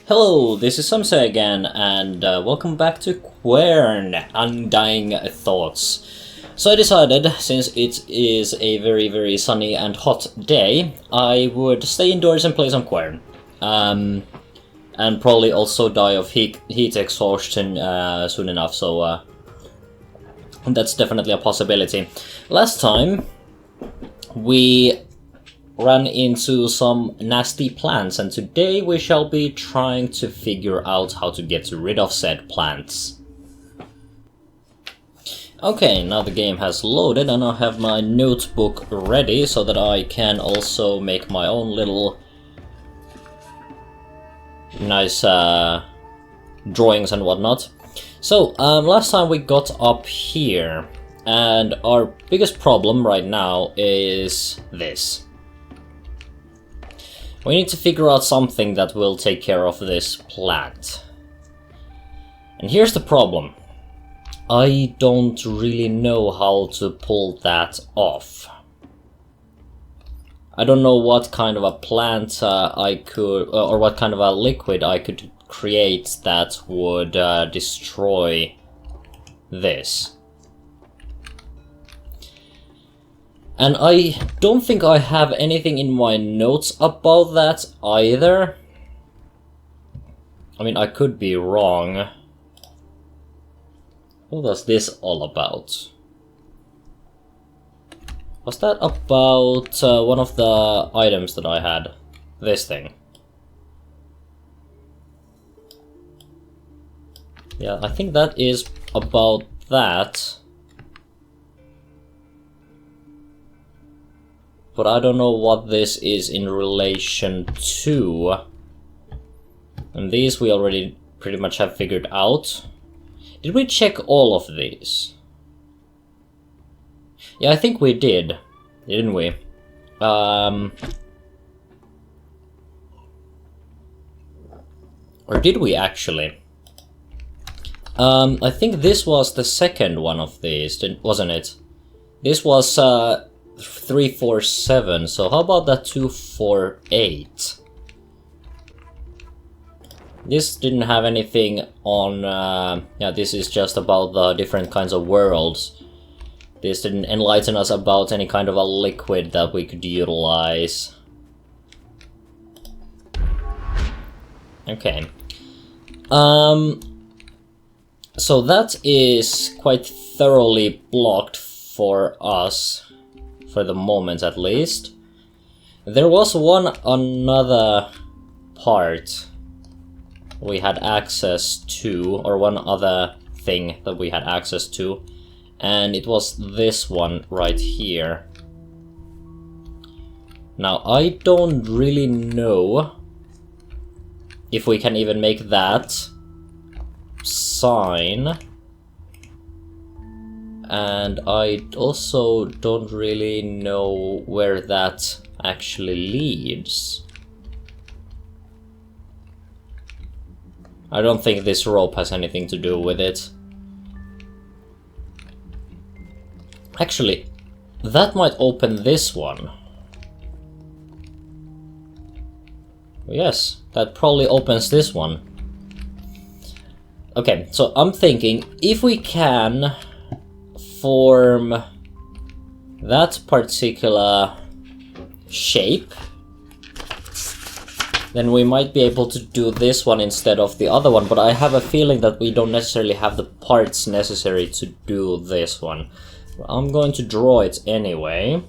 Hello, this is Samsai again, and welcome back to Quern, Undying Thoughts. So I decided, since it is a very sunny and hot day, I would stay indoors and play some Quern. And probably also die of heat exhaustion soon enough, so that's definitely a possibility. Last time, we ran into some nasty plants, and today we shall be trying to figure out how to get rid of said plants. Okay, now the game has loaded and I have my notebook ready so that I can also make my own little nice drawings and whatnot. So, last time we got up here, and our biggest problem right now is this. We need to figure out something that will take care of this plant. And here's the problem. I don't really know how to pull that off. I don't know what kind of a plant I could, or what kind of a liquid I could create that would destroy this. And I don't think I have anything in my notes about that either. I mean, I could be wrong. What was this all about? Was that about one of the items that I had? This thing. Yeah, I think that is about that. But I don't know what this is in relation to. And these we already pretty much have figured out. Did we check all of these? Yeah, I think we did, didn't we? Or did we actually? I think this was the second one of these, wasn't it? This was 347, so how about that 248? This didn't have anything on, yeah, this is just about the different kinds of worlds. This didn't enlighten us about any kind of a liquid that we could utilize. Okay. So that is quite thoroughly blocked for us. For the moment, at least. There was another part we had access to, or one other thing that we had access to, and it was this one right here. Now, I don't really know if we can even make that sign. And I also don't really know where that actually leads. I don't think this rope has anything to do with it. Actually, that might open this one. Yes, that probably opens this one. Okay, so I'm thinking, if we can form that particular shape, then we might be able to do this one instead of the other one, but I have a feeling that we don't necessarily have the parts necessary to do this one. I'm going to draw it anyway.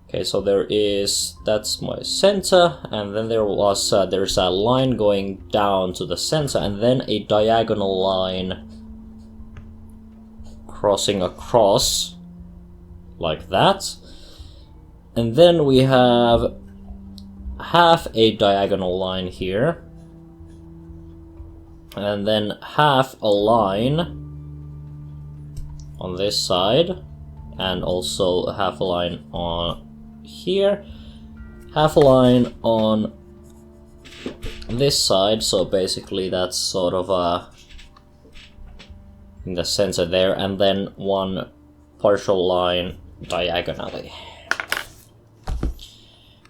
Okay, so that's my center, and then there's a line going down to the center, and then a diagonal line crossing across like that, and then we have half a diagonal line here, and then half a line on this side, and also half a line on here, half a line on this side, so basically that's sort of a in the center there, and then one partial line diagonally.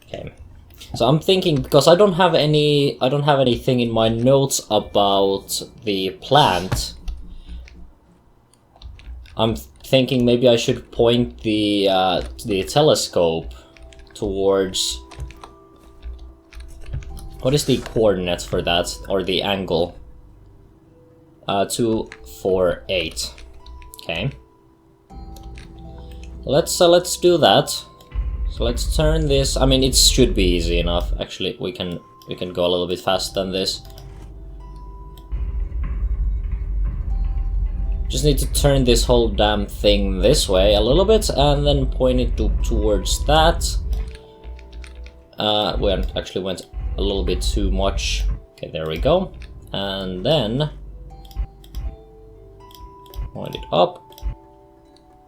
Okay, So I'm thinking, because I don't have anything in my notes about the plant. I'm thinking maybe I should point the telescope towards... What is the coordinates for that, or the angle? 2, 4, 8. Okay. Let's do that. So let's turn this. I mean, it should be easy enough. Actually, we can go a little bit faster than this. Just need to turn this whole damn thing this way a little bit, and then point it towards that. We actually went a little bit too much. Okay, there we go. And then point it up.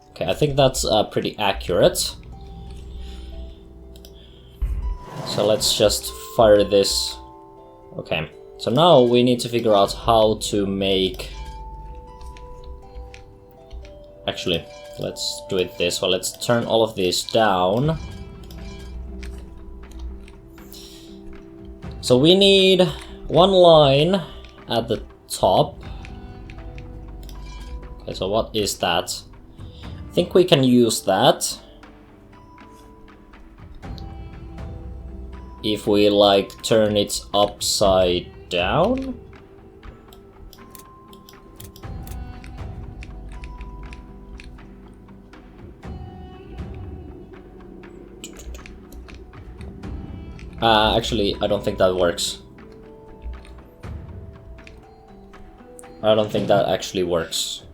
Okay, I think that's pretty accurate. So let's just fire this. Okay, so now we need to figure out how to make... Actually, let's do it this way. Let's turn all of these down. So we need one line at the top. Okay, so what is that? I think we can use that. If we, like, turn it upside down? Actually, I don't think that works. I don't think that actually works.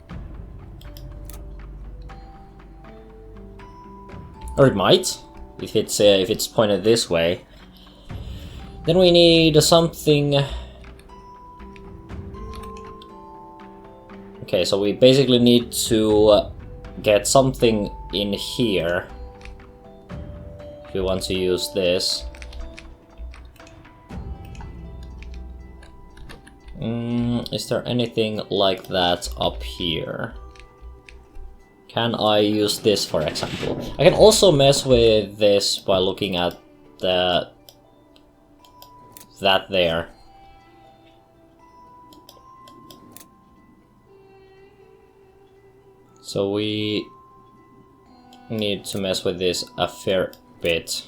Or it might, if it's pointed this way. Then we need something... Okay, so we basically need to get something in here if we want to use this. Is there anything like that up here? Can I use this, for example? I can also mess with this by looking at that there. So we need to mess with this a fair bit.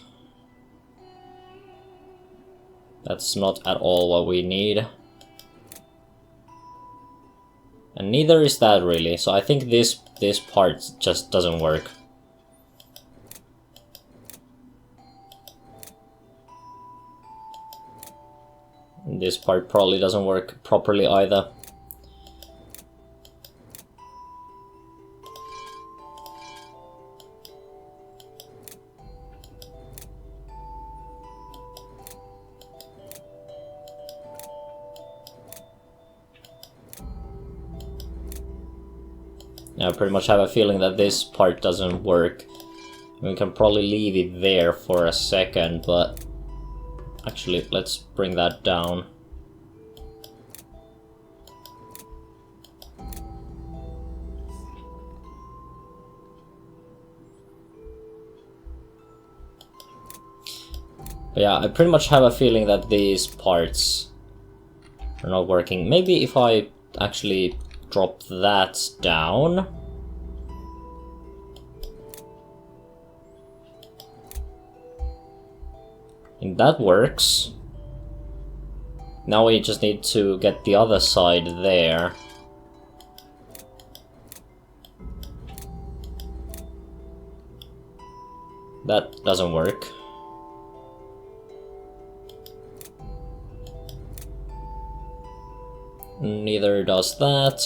That's not at all what we need. And neither is that really, so I think this part just doesn't work. And this part probably doesn't work properly either. I pretty much have a feeling that this part doesn't work. We can probably leave it there for a second, but actually, let's bring that down. But yeah, I pretty much have a feeling that these parts are not working. Maybe if I actually drop that down. And that works. Now we just need to get the other side there. That doesn't work. Neither does that.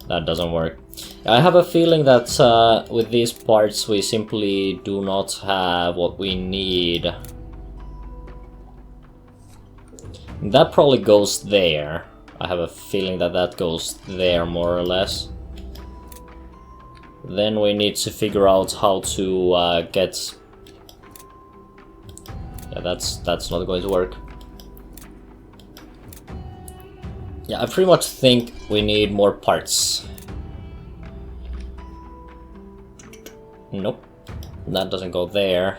That doesn't work. I have a feeling that with these parts we simply do not have what we need. That probably goes there. I have a feeling that that goes there more or less. Then we need to figure out how to get... Yeah, that's not going to work. Yeah, I pretty much think we need more parts. Nope. That doesn't go there.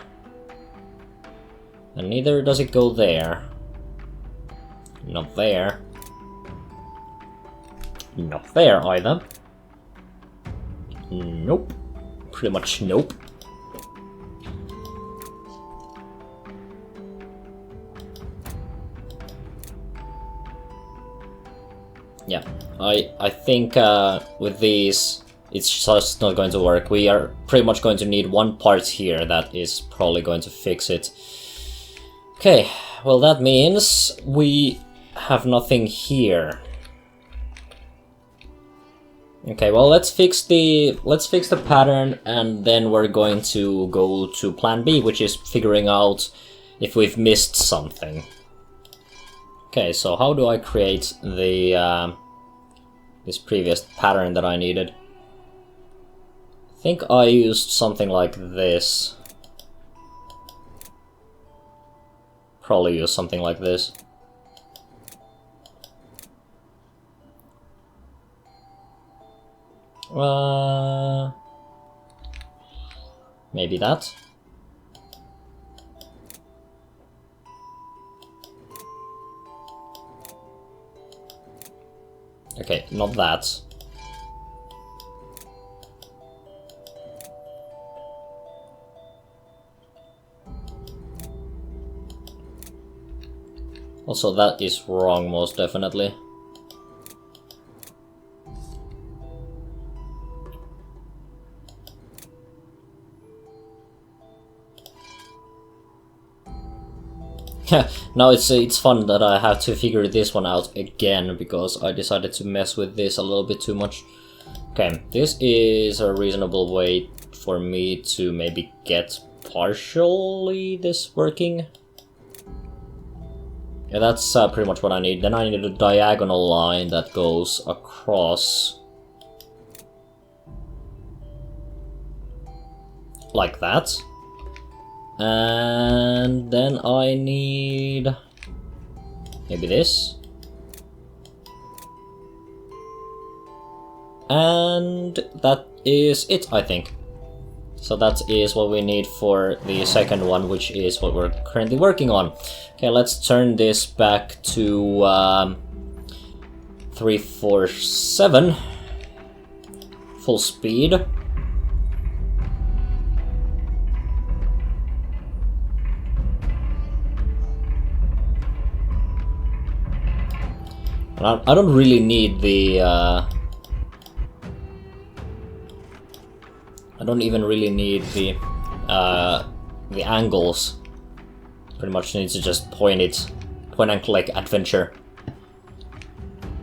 And neither does it go there. Not there. Not there either. Nope. Pretty much nope. Yeah, I think with these, it's just not going to work. We are pretty much going to need one part here that is probably going to fix it. Okay, well that means we have nothing here. Okay, well let's fix the pattern, and then we're going to go to plan B, which is figuring out if we've missed something. Okay, so how do I create the this previous pattern that I needed? I think I used something like this. Probably use something like this. Maybe that. Okay, not that. Also, that is wrong, most definitely. Now it's fun that I have to figure this one out again, because I decided to mess with this a little bit too much. Okay, this is a reasonable way for me to maybe get partially this working. Yeah, that's pretty much what I need. Then I need a diagonal line that goes across. Like that. And then I need maybe this. And that is it, I think. So that is what we need for the second one, which is what we're currently working on. Okay, let's turn this back to 347 full speed. I don't really need the I don't even really need the angles. Pretty much need to just point and click adventure.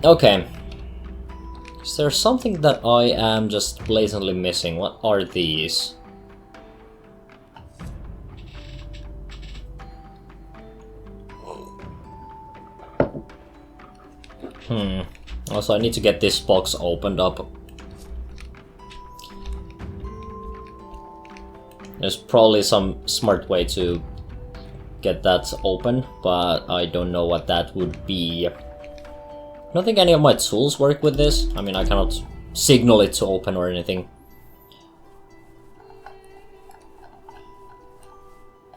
Okay. Is there something that I am just blatantly missing? What are these? Also, I need to get this box opened up. There's probably some smart way to get that open, but I don't know what that would be. I don't think any of my tools work with this. I mean, I cannot signal it to open or anything.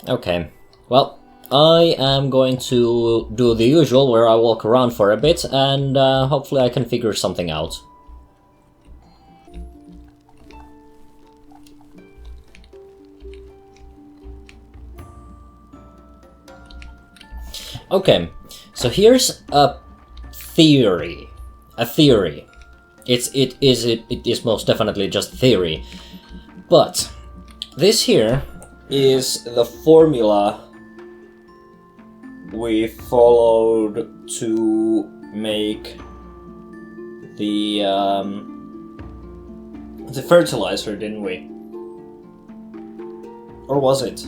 Okay, well, I am going to do the usual, where I walk around for a bit, and hopefully I can figure something out. Okay, so here's a theory. It is most definitely just theory. But this here is the formula we followed to make the fertilizer, didn't we? Or was it?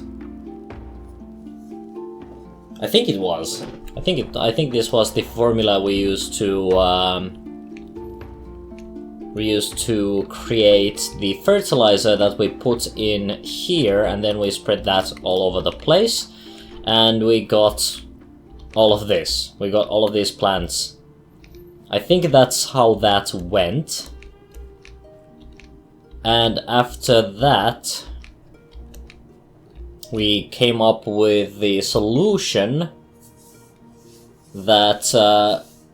I think it was. I think this was the formula we used to create the fertilizer that we put in here, and then we spread that all over the place, and we got all of this. We got all of these plants. I think that's how that went. And after that, we came up with the solution that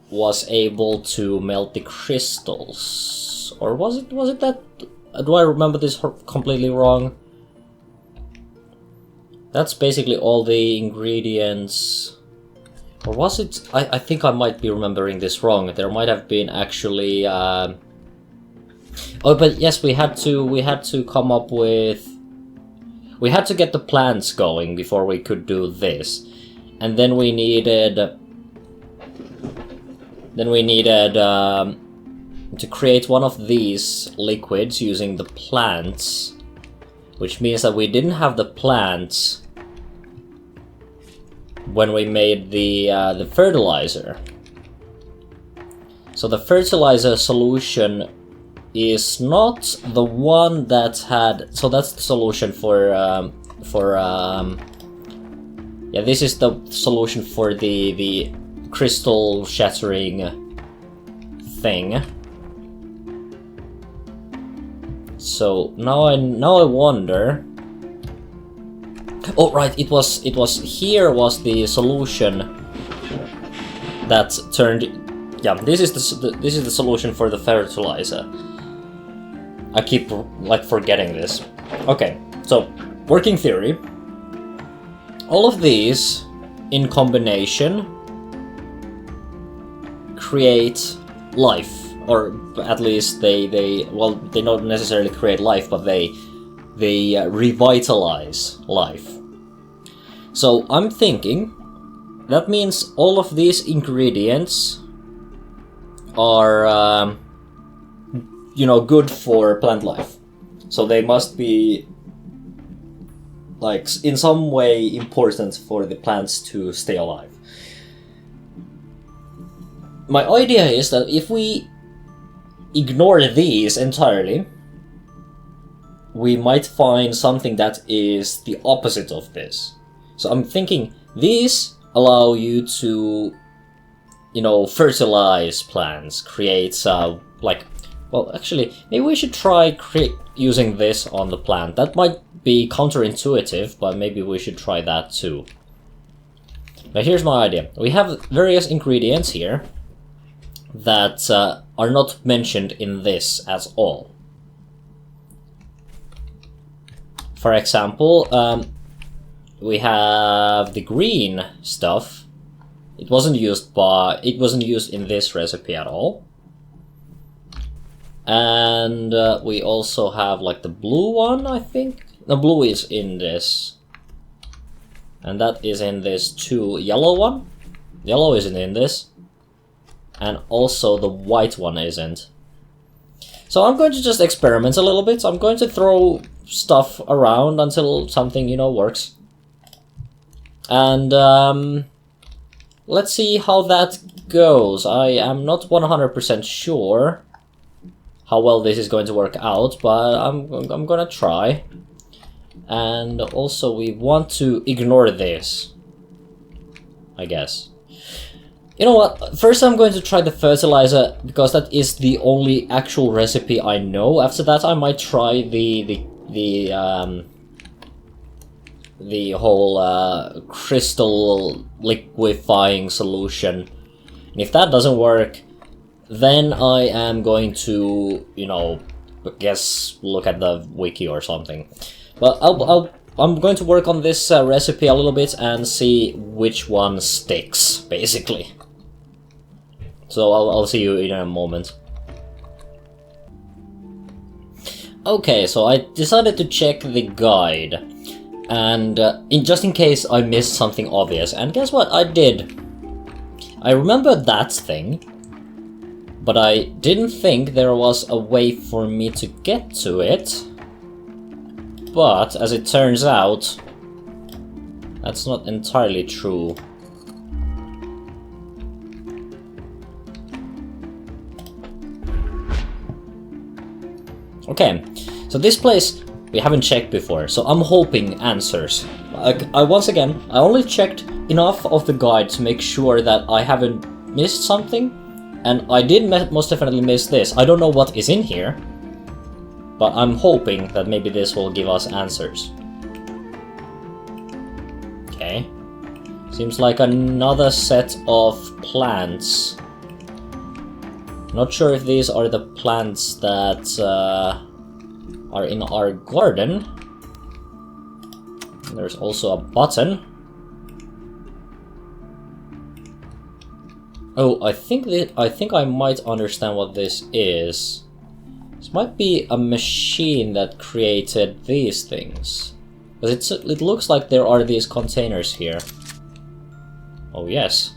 was able to melt the crystals. Or was it that? Do I remember this completely wrong? That's basically all the ingredients. Or was it? I think I might be remembering this wrong. There might have been actually. Oh, but yes, we had to come up with. We had to get the plants going before we could do this, and then we needed. To create one of these liquids using the plants, which means that we didn't have the plants when we made the fertilizer. So the fertilizer solution is not the one that had. So that's the solution for yeah. This is the solution for the crystal shattering thing. So now I wonder. Oh right, it was here was the solution that turned. Yeah, this is the solution for the fertilizer. I keep like forgetting this. Okay, so working theory. All of these in combination create life, or at least they don't necessarily create life, but they revitalize life. So I'm thinking that means all of these ingredients are good for plant life. So they must be like in some way important for the plants to stay alive. My idea is that if we ignore these entirely, we might find something that is the opposite of this. So I'm thinking these allow you to, fertilize plants, create well, actually, maybe we should try using this on the plant. That might be counterintuitive, but maybe we should try that too. Now here's my idea. We have various ingredients here that are not mentioned in this at all. For example, we have the green stuff. It wasn't used in this recipe at all. And we also have like the blue one, I think. The blue is in this. And that is in this too. Yellow one? Yellow isn't in this. And also the white one isn't. So I'm going to just experiment a little bit. I'm going to throw stuff around until something, works. And let's see how that goes. I am not 100% sure how well this is going to work out, but I'm gonna try. And also we want to ignore this, I guess. You know what? First I'm going to try the fertilizer, because that is the only actual recipe I know. After that I might try the whole crystal liquefying solution. And if that doesn't work, then I am going to, guess look at the wiki or something. But I'm going to work on this recipe a little bit and see which one sticks, basically. So I'll see you in a moment. Okay, so I decided to check the guide, and just in case I missed something obvious, and guess what? I did. I remembered that thing, but I didn't think there was a way for me to get to it. But as it turns out, that's not entirely true. Okay, so this place we haven't checked before, so I'm hoping answers. I once again, I only checked enough of the guide to make sure that I haven't missed something, and I did most definitely miss this. I don't know what is in here, but I'm hoping that maybe this will give us answers. Okay. Seems like another set of plants. Not sure if these are the plants that are in our garden. There's also a button. Oh, I think I might understand what this is. This might be a machine that created these things. Because it looks like there are these containers here. Oh yes.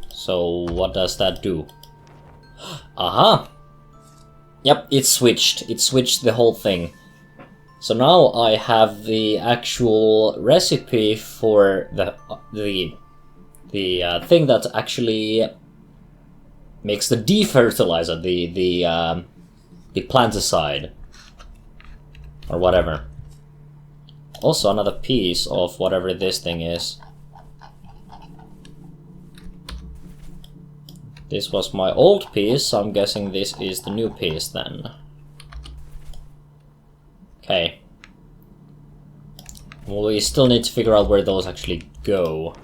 So what does that do? Aha! Yep, it switched. It switched the whole thing. So now I have the actual recipe for the thing that actually makes the defertilizer, the planticide, or whatever. Also another piece of whatever this thing is. This was my old piece, so I'm guessing this is the new piece then. Okay. Well, we still need to figure out where those actually go.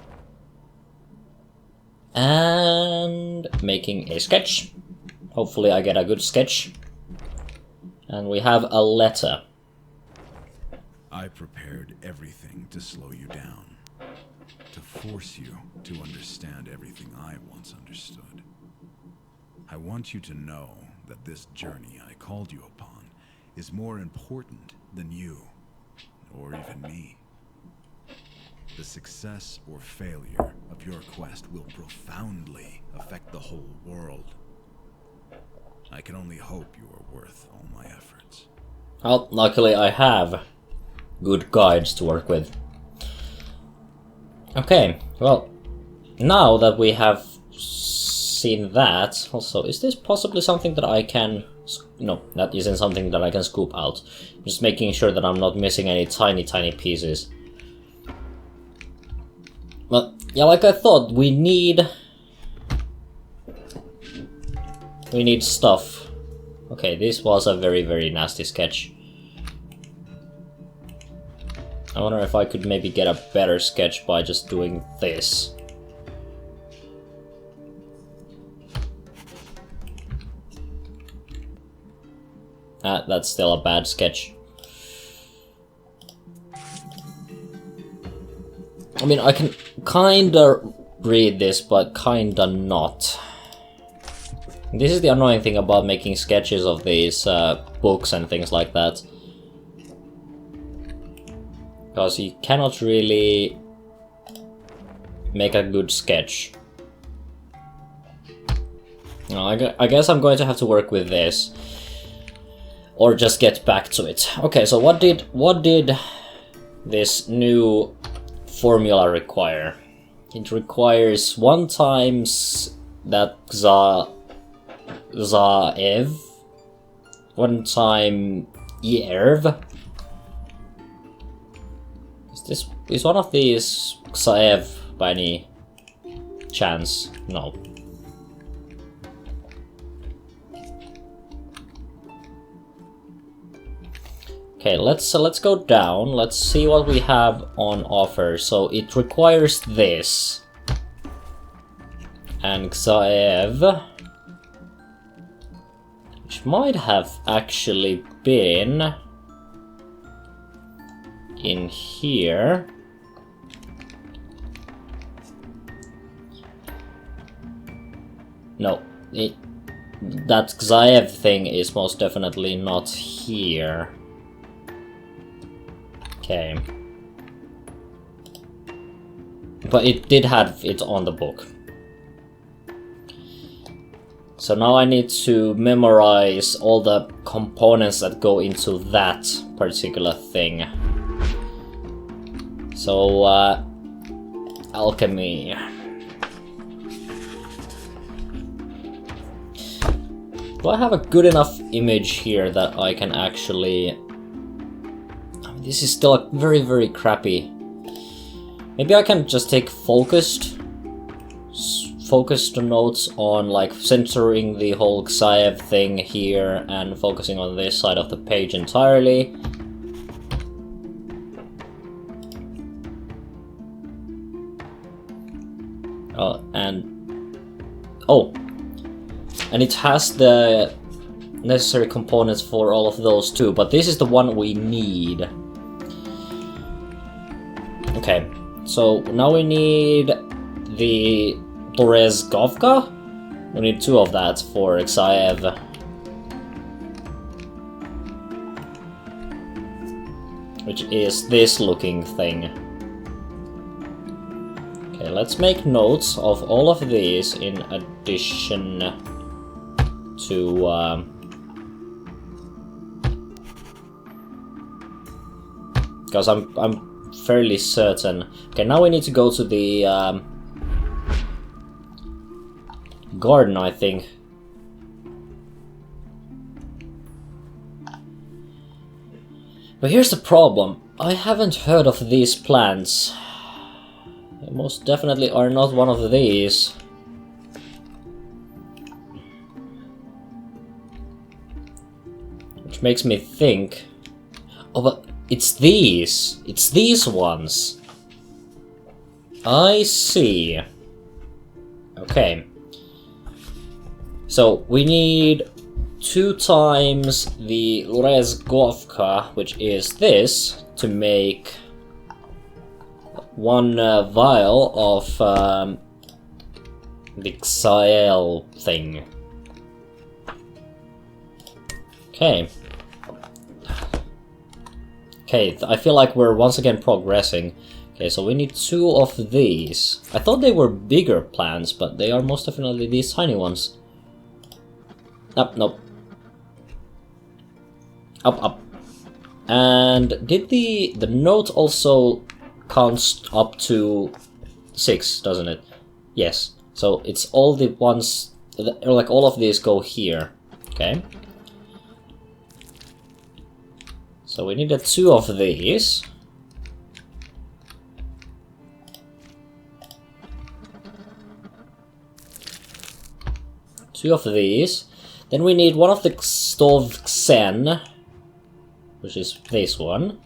And making a sketch. Hopefully I get a good sketch. And we have a letter. I prepared everything to slow you down. To force you to understand everything I once understood. I want you to know that this journey I called you upon is more important than you, or even me. The success or failure of your quest will profoundly affect the whole world. I can only hope you are worth all my efforts. Well, luckily I have good guides to work with. Okay, well, now that we have seen that, also, is this possibly something that I can... No, that isn't something that I can scoop out. Just making sure that I'm not missing any tiny pieces. But, yeah, like I thought, we need stuff. Okay, this was a very nasty sketch. I wonder if I could maybe get a better sketch by just doing this. That's still a bad sketch. I mean, I can kinda read this, but kinda not. This is the annoying thing about making sketches of these books and things like that. Because you cannot really make a good sketch. No, I guess I'm going to have to work with this. Or just get back to it. Okay, so what did this new formula require? It requires 1 times that Zaev, 1 time Yerv. Is one of these Zaev by any chance? No. Okay, let's go down. Let's see what we have on offer. So it requires this. And Zaev, which might have actually been in here. No, that Zaev thing is most definitely not here. Okay. But it did have it on the book. So now I need to memorize all the components that go into that particular thing. So, alchemy. Do I have a good enough image here that I can actually... This is still very focus the notes on like centering the whole Xaev thing here and focusing on this side of the page entirely. And it has the necessary components for all of those too, but this is the one we need. Okay, so now we need the Torezgovka. We need 2 of that for Xaev. Which is this looking thing. Okay, let's make notes of all of these in addition to because I'm fairly certain. Okay, now we need to go to the garden, I think. But here's the problem. I haven't heard of these plants. They most definitely are not one of these. Which makes me think... Oh, but it's these! It's these ones! I see. Okay. So, we need 2 times the Lurezgovka, which is this, to make 1 vial of the Xael thing. Okay. Okay, I feel like we're once again progressing. Okay, so we need 2 of these. I thought they were bigger plants, but they are most definitely these tiny ones. Up, nope. Up. And did the note also counts up to 6, doesn't it? Yes. So it's all the ones, like all of these go here. Okay. So we needed 2 of these. Two of these. Then we need 1 of the Stovxen, which is this one.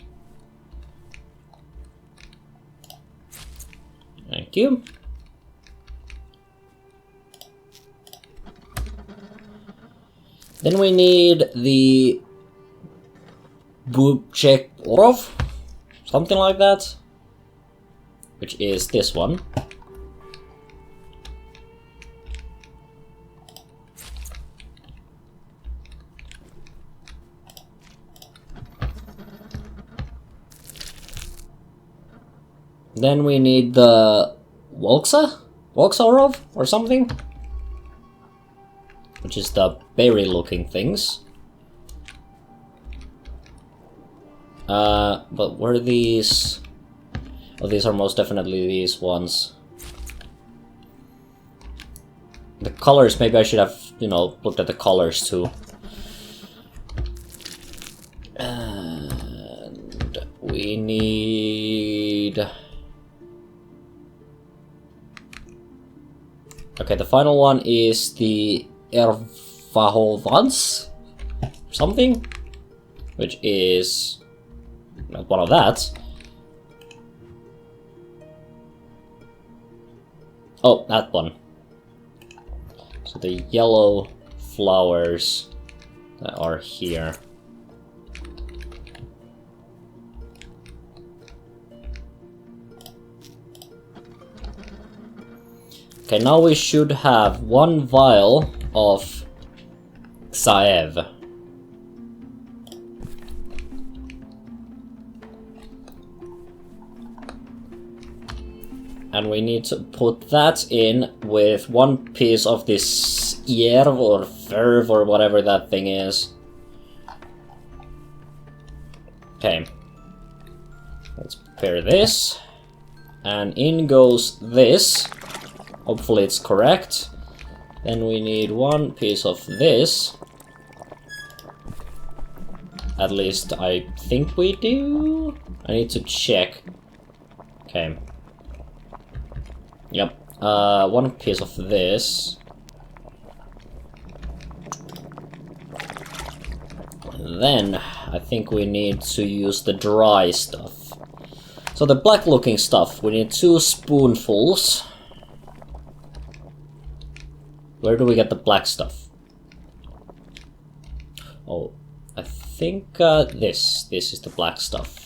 Thank you. Then we need the Bubchekorov, something like that, which is this one. Then we need the Volksarov or something, which is the berry-looking things. But were these? Oh, these are most definitely these ones. The colors, maybe I should have, you know, looked at the colors too. And we need... Okay, the final one is the Ervahovans something, which is not one of that. Oh, that one. So the yellow flowers that are here. Okay, now we should have 1 vial of Xaev. And we need to put that in with 1 piece of this Yerv or Ferv or whatever that thing is. Okay. Let's prepare this. And in goes this. Hopefully it's correct. Then we need 1 piece of this. At least I think we do. I need to check. Okay. Yep, one piece of this. Then I think we need to use the dry stuff. So the black looking stuff, we need 2 spoonfuls. Where do we get the black stuff? Oh, I think this is the black stuff.